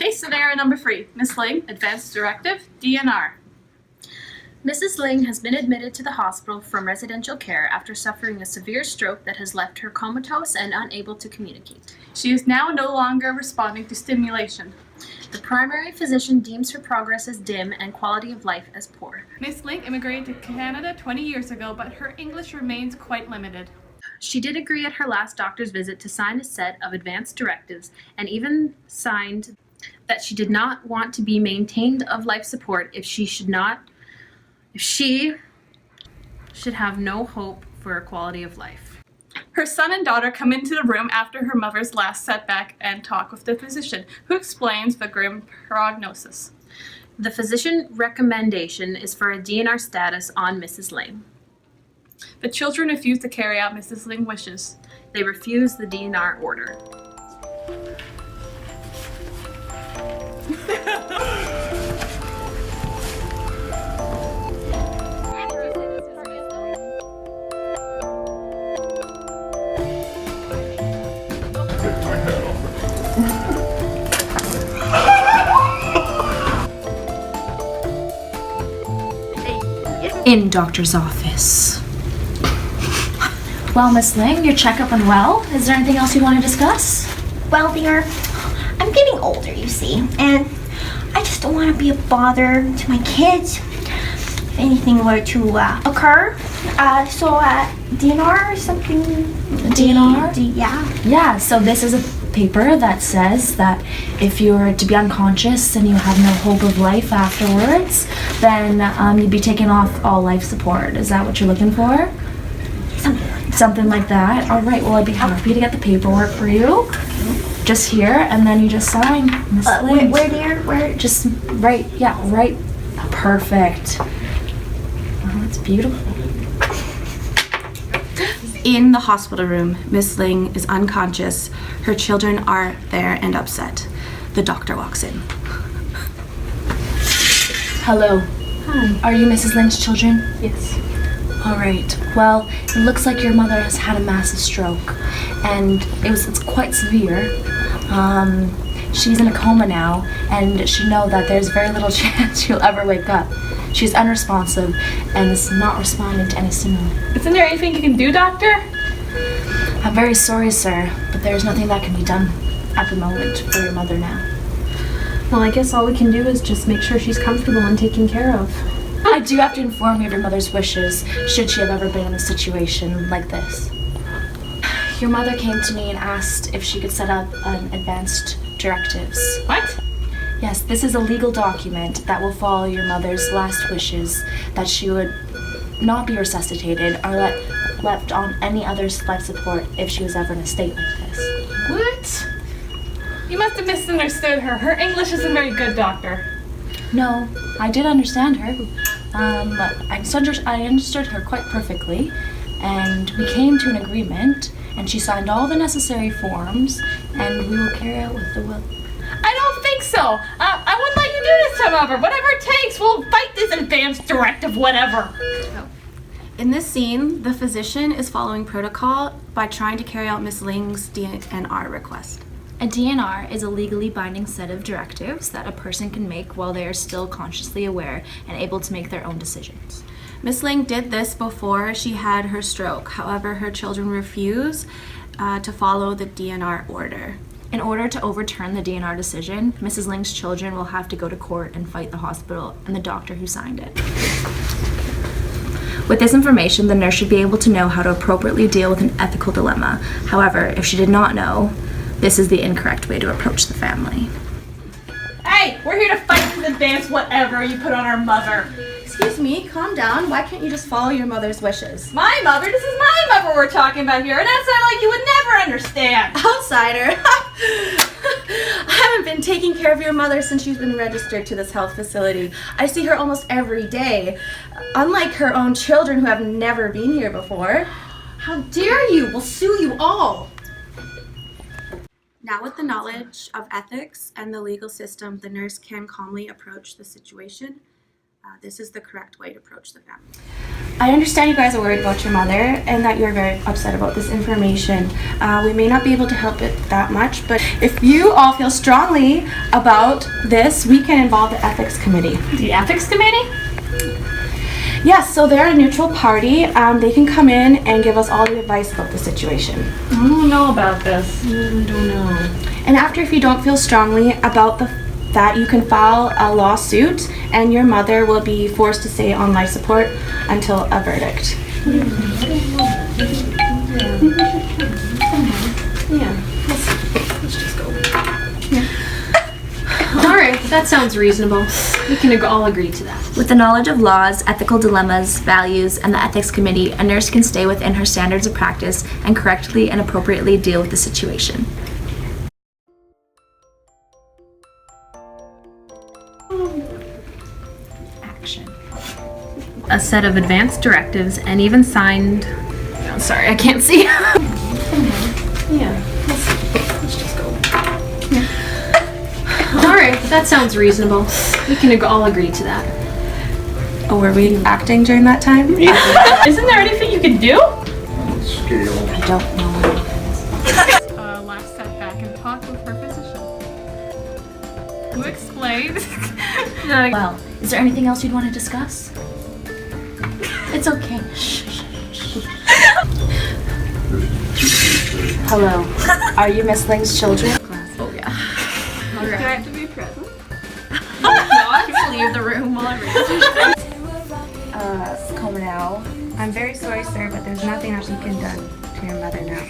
Case scenario number 3. Miss Ling, Advanced Directive, DNR. Mrs. Ling has been admitted to the hospital from residential care after suffering a severe stroke that has left her comatose and unable to communicate. She is now no longer responding to stimulation. The primary physician deems her progress as dim and quality of life as poor. Miss Ling immigrated to Canada 20 years ago, but her English remains quite limited. She did agree at her last doctor's visit to sign a set of advanced directives and even signed that she did not want to be maintained of life support if she should have no hope for a quality of life. Her son and daughter come into the room after her mother's last setback and talk with the physician, who explains the grim prognosis. The physician recommendation is for a DNR status on Mrs. Ling. The children refuse to carry out Mrs. Ling's wishes. They refuse the DNR order. In doctor's office. Well, Miss Ling, your checkup went well. Is there anything else you want to discuss? Well, dear, I'm getting older, you see, and I just don't want to be a bother to my kids if anything were to occur. So DNR or something? DNR? Yeah. Yeah, so this is a paper that says that if you were to be unconscious and you have no hope of life afterwards, then you'd be taken off all life support. Is that what you're looking for? Something like that. All right, well, I'd be happy to get the paperwork for you. Just here, and then you just sign, Miss Ling. Where, dear? Where? Just right, yeah, right. Perfect. Oh, it's beautiful. In the hospital room, Miss Ling is unconscious. Her children are there and upset. The doctor walks in. Hello. Hi. Are you Mrs. Ling's children? Yes. All right. Well, it looks like your mother has had a massive stroke, and it's quite severe. She's in a coma now, and should know that there's very little chance she'll ever wake up. She's unresponsive and is not responding to any stimulant. Isn't there anything you can do, doctor? I'm very sorry, sir, but there's nothing that can be done at the moment for your mother now. Well, I guess all we can do is just make sure she's comfortable and taken care of. I do have to inform you of your mother's wishes, should she have ever been in a situation like this. Your mother came to me and asked if she could set up an advanced directives. What? Yes, this is a legal document that will follow your mother's last wishes, that she would not be resuscitated or left on any other life support if she was ever in a state like this. What? You must have misunderstood her. Her English isn't very good, doctor. No, I did understand her. I understood her quite perfectly, and we came to an agreement, and she signed all the necessary forms, and we will carry out with the will. I don't think so. I wouldn't let you do this to mother. Whatever it takes, we'll fight this advanced directive, whatever. In this scene, the physician is following protocol by trying to carry out Miss Ling's DNR request. A DNR is a legally binding set of directives that a person can make while they are still consciously aware and able to make their own decisions. Miss Ling did this before she had her stroke. However, her children refuse to follow the DNR order. In order to overturn the DNR decision, Mrs. Ling's children will have to go to court and fight the hospital and the doctor who signed it. With this information, the nurse should be able to know how to appropriately deal with an ethical dilemma. However, if she did not know, this is the incorrect way to approach the family. Hey, we're here to fight this advanced whatever you put on our mother. Excuse me, calm down. Why can't you just follow your mother's wishes? My mother? This is my mother we're talking about here, and that sounds like you would never understand. Outsider! I haven't been taking care of your mother since she's been registered to this health facility. I see her almost every day. Unlike her own children who have never been here before. How dare you? We'll sue you all. Now with the knowledge of ethics and the legal system, the nurse can calmly approach the situation. this is the correct way to approach the family. I understand you guys are worried about your mother and that you're very upset about this information. We may not be able to help it that much, but if you all feel strongly about this, we can involve the ethics committee. The ethics committee? Yes, so they're a neutral party. They can come in and give us all the advice about the situation. I don't know about this. I don't know. And after, if you don't feel strongly about that, you can file a lawsuit and your mother will be forced to stay on life support until a verdict. Let's just go. All right, that sounds reasonable. We can all agree to that. With the knowledge of laws, ethical dilemmas, values, and the ethics committee, a nurse can stay within her standards of practice and correctly and appropriately deal with the situation. Action. A set of advanced directives and even signed. Oh, sorry, I can't see. Let's just go. All right, that sounds reasonable. We can all agree to that. Oh, were we acting during that time? Isn't there anything you can do? I don't know. Last sat back and talked with her physician, who explained. Well, is there anything else you'd want to discuss? It's okay. Hello. Are you Miss Ling's children? Oh yeah. Do I have to be present? No, I can leave the room while I'm Comer now. I'm very sorry, sir, but there's nothing else you can do to your mother now.